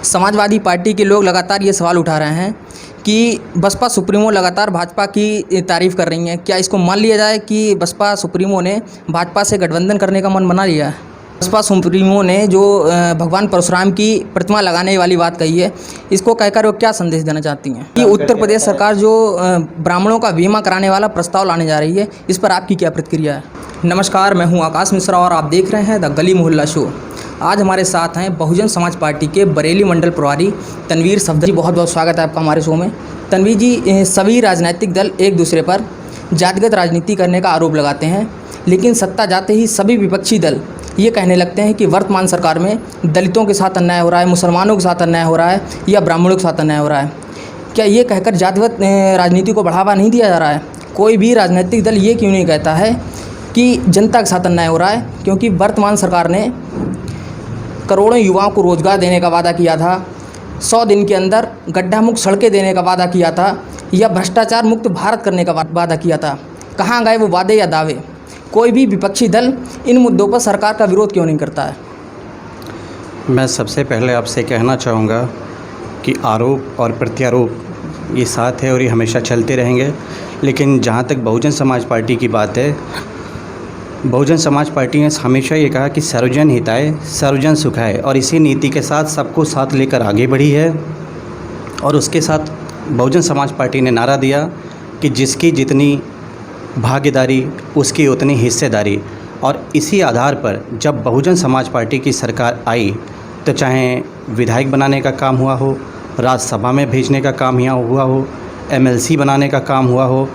Samajwadi party के लोग लगातार ये सवाल उठा रहे हैं कि बसपा सुप्रीमो लगातार भाजपा की तारीफ़ कर रही हैं। क्या इसको मान लिया जाए कि बसपा सुप्रीमो ने भाजपा से गठबंधन करने का मन बना लिया है? बसपा सुप्रीमो ने जो भगवान परशुराम की प्रतिमा लगाने वाली बात कही है, इसको कहकर वो क्या संदेश देना चाहती हैं? कि उत्तर प्रदेश सरकार जो ब्राह्मणों का बीमा कराने वाला प्रस्ताव लाने जा रही है, इस पर आपकी क्या प्रतिक्रिया है? नमस्कार, मैं हूं आकाश मिश्रा और आप देख रहे हैं द गली मोहल्ला शो। आज हमारे साथ हैं बहुजन समाज पार्टी के बरेली मंडल प्रभारी तनवीर सफदर जी। बहुत बहुत स्वागत है आपका हमारे शो में। तनवीर जी, सभी राजनीतिक दल एक दूसरे पर जातिगत राजनीति करने का आरोप लगाते हैं, लेकिन सत्ता जाते ही सभी विपक्षी दल ये कहने लगते हैं कि वर्तमान सरकार में दलितों के साथ अन्याय हो रहा है, मुसलमानों के साथ अन्याय हो रहा है या ब्राह्मणों के साथ अन्याय हो रहा है। क्या ये कहकर जातिगत राजनीति को बढ़ावा नहीं दिया जा रहा है? कोई भी राजनीतिक दल ये क्यों नहीं कहता है कि जनता के साथ अन्याय हो रहा है? क्योंकि वर्तमान सरकार ने करोड़ों युवाओं को रोज़गार देने का वादा किया था, 100 दिन के अंदर गड्ढा मुक्त सड़कें देने का वादा किया था या भ्रष्टाचार मुक्त भारत करने का वादा किया था। कहाँ गए वो वादे या दावे? कोई भी विपक्षी दल इन मुद्दों पर सरकार का विरोध क्यों नहीं करता है? मैं सबसे पहले आपसे कहना चाहूँगा कि आरोप और प्रत्यारोप ये साथ है और ये हमेशा चलते रहेंगे। लेकिन जहाँ तक बहुजन समाज पार्टी की बात है, बहुजन समाज पार्टी ने हमेशा ये कहा कि सर्वजन हिताय सर्वजन सुखाय, और इसी नीति के साथ सबको साथ लेकर आगे बढ़ी है। और उसके साथ बहुजन समाज पार्टी ने नारा दिया कि जिसकी जितनी भागीदारी उसकी उतनी हिस्सेदारी। और इसी आधार पर जब बहुजन समाज पार्टी की सरकार आई तो चाहे विधायक बनाने का काम हुआ हो, राज्यसभा में भेजने का काम यहाँ हुआ हो, एमएलसी बनाने का काम हुआ हो,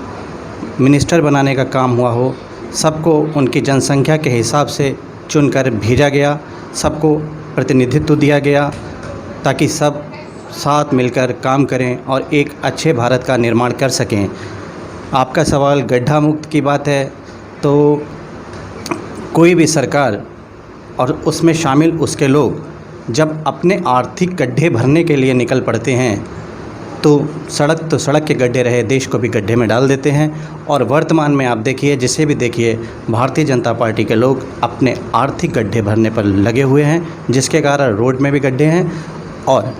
मिनिस्टर बनाने का काम हुआ हो, सबको उनकी जनसंख्या के हिसाब से चुनकर भेजा गया, सबको प्रतिनिधित्व दिया गया ताकि सब साथ मिलकर काम करें और एक अच्छे भारत का निर्माण कर सकें। आपका सवाल गड्ढा मुक्त की बात है, तो कोई भी सरकार और उसमें शामिल उसके लोग जब अपने आर्थिक गड्ढे भरने के लिए निकल पड़ते हैं तो सड़क के गड्ढे रहे देश को भी गड्ढे में डाल देते हैं। और वर्तमान में आप देखिए, जिसे भी देखिए, भारतीय जनता पार्टी के लोग अपने आर्थिक गड्ढे भरने पर लगे हुए हैं, जिसके कारण रोड में भी गड्ढे हैं और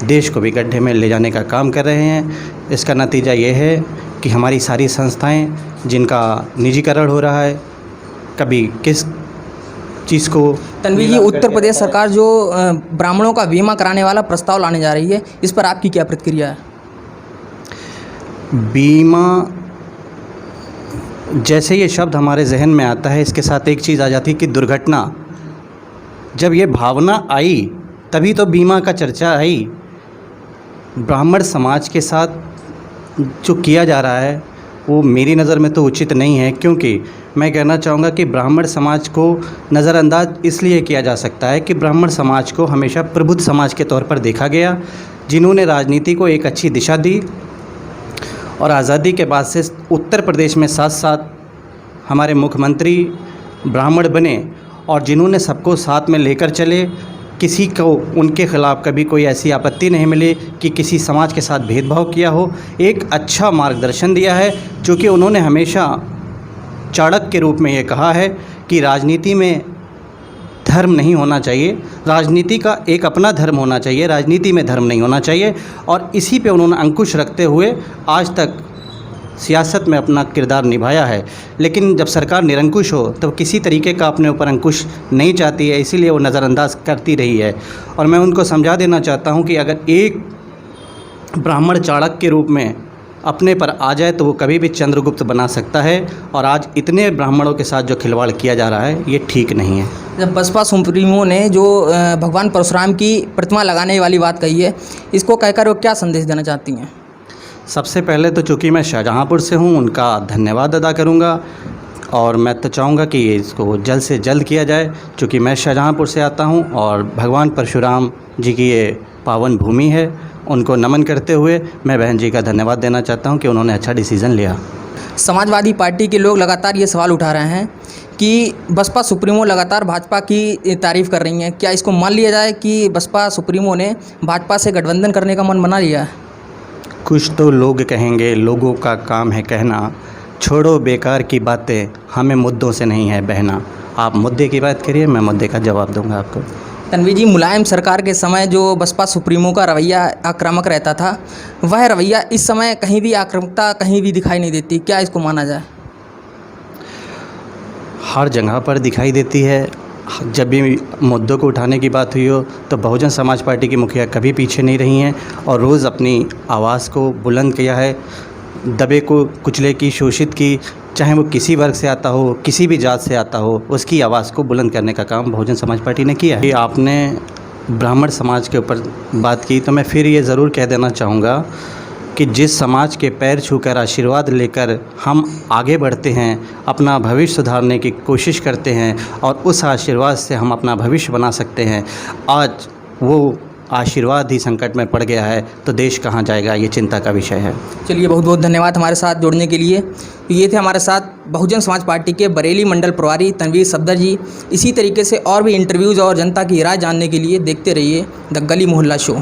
देश को भी गड्ढे में ले जाने का काम कर रहे हैं। इसका नतीजा ये है कि हमारी सारी संस्थाएं जिनका निजीकरण हो रहा है, कभी किस चीज़ को। तनवीर जी, उत्तर प्रदेश सरकार जो ब्राह्मणों का बीमा कराने वाला प्रस्ताव लाने जा रही है, इस पर आपकी क्या प्रतिक्रिया है? बीमा जैसे ये शब्द हमारे जहन में आता है, इसके साथ एक चीज़ आ जाती है कि दुर्घटना। जब ये भावना आई तभी तो बीमा का चर्चा आई। ब्राह्मण समाज के साथ जो किया जा रहा है वो मेरी नज़र में तो उचित नहीं है, क्योंकि मैं कहना चाहूँगा कि ब्राह्मण समाज को नज़रअंदाज इसलिए किया जा सकता है कि ब्राह्मण समाज को हमेशा प्रबुद्ध समाज के तौर पर देखा गया, जिन्होंने राजनीति को एक अच्छी दिशा दी। और आज़ादी के बाद से उत्तर प्रदेश में साथ साथ हमारे मुख्यमंत्री ब्राह्मण बने और जिन्होंने सबको साथ में लेकर चले। किसी को उनके ख़िलाफ़ कभी कोई ऐसी आपत्ति नहीं मिली कि किसी समाज के साथ भेदभाव किया हो। एक अच्छा मार्गदर्शन दिया है, जो कि उन्होंने हमेशा चाणक्य के रूप में ये कहा है कि राजनीति में धर्म नहीं होना चाहिए, राजनीति का एक अपना धर्म होना चाहिए, राजनीति में धर्म नहीं होना चाहिए। और इसी पे उन्होंने अंकुश रखते हुए आज तक सियासत में अपना किरदार निभाया है। लेकिन जब सरकार निरंकुश हो तो किसी तरीके का अपने ऊपर अंकुश नहीं चाहती है, इसीलिए वो नज़रअंदाज करती रही है। और मैं उनको समझा देना चाहता हूँ कि अगर एक ब्राह्मण चाणक्य के रूप में अपने पर आ जाए तो वो कभी भी चंद्रगुप्त बना सकता है। और आज इतने ब्राह्मणों के साथ जो खिलवाड़ किया जा रहा है, ये ठीक नहीं है। जब बसपा सुप्रीमो ने जो भगवान परशुराम की प्रतिमा लगाने वाली बात कही है, इसको कहकर वो क्या संदेश देना चाहती हैं? सबसे पहले तो चूँकि मैं शाहजहाँपुर से हूँ, उनका धन्यवाद अदा करूँगा और मैं तो चाहूँगा कि इसको जल्द से जल्द किया जाए। चूँकि मैं शाहजहाँपुर से आता हूँ और भगवान परशुराम जी की ये पावन भूमि है, उनको नमन करते हुए मैं बहन जी का धन्यवाद देना चाहता हूँ कि उन्होंने अच्छा डिसीज़न लिया। समाजवादी पार्टी के लोग लगातार ये सवाल उठा रहे हैं कि बसपा सुप्रीमो लगातार भाजपा की तारीफ़ कर रही हैं। क्या इसको मान लिया जाए कि बसपा सुप्रीमो ने भाजपा से गठबंधन करने का मन बना लिया है? कुछ तो लोग कहेंगे, लोगों का काम है कहना, छोड़ो बेकार की बातें, हमें मुद्दों से नहीं है बहना। आप मुद्दे की बात करिए, मैं मुद्दे का जवाब दूंगा आपको। तन्वी जी, मुलायम सरकार के समय जो बसपा सुप्रीमो का रवैया आक्रामक रहता था, वह रवैया इस समय कहीं भी आक्रामकता कहीं भी दिखाई नहीं देती, क्या इसको माना जाए? हर जगह पर दिखाई देती है। जब भी मुद्दों को उठाने की बात हुई हो तो बहुजन समाज पार्टी की मुखिया कभी पीछे नहीं रही हैं और रोज़ अपनी आवाज़ को बुलंद किया है। दबे को, कुचले की, शोषित की, चाहे वो किसी वर्ग से आता हो, किसी भी जात से आता हो, उसकी आवाज़ को बुलंद करने का काम बहुजन समाज पार्टी ने किया है। ये आपने ब्राह्मण समाज के ऊपर बात की तो मैं फिर ये ज़रूर कह देना चाहूँगा कि जिस समाज के पैर छूकर आशीर्वाद लेकर हम आगे बढ़ते हैं, अपना भविष्य सुधारने की कोशिश करते हैं और उस आशीर्वाद से हम अपना भविष्य बना सकते हैं, आज वो आशीर्वाद ही संकट में पड़ गया है तो देश कहाँ जाएगा, ये चिंता का विषय है। चलिए, बहुत बहुत धन्यवाद हमारे साथ जुड़ने के लिए। तो ये थे हमारे साथ बहुजन समाज पार्टी के बरेली मंडल प्रभारी तनवीर सफदर जी। इसी तरीके से और भी इंटरव्यूज़ और जनता की राय जानने के लिए देखते रहिए द गली मोहल्ला शो।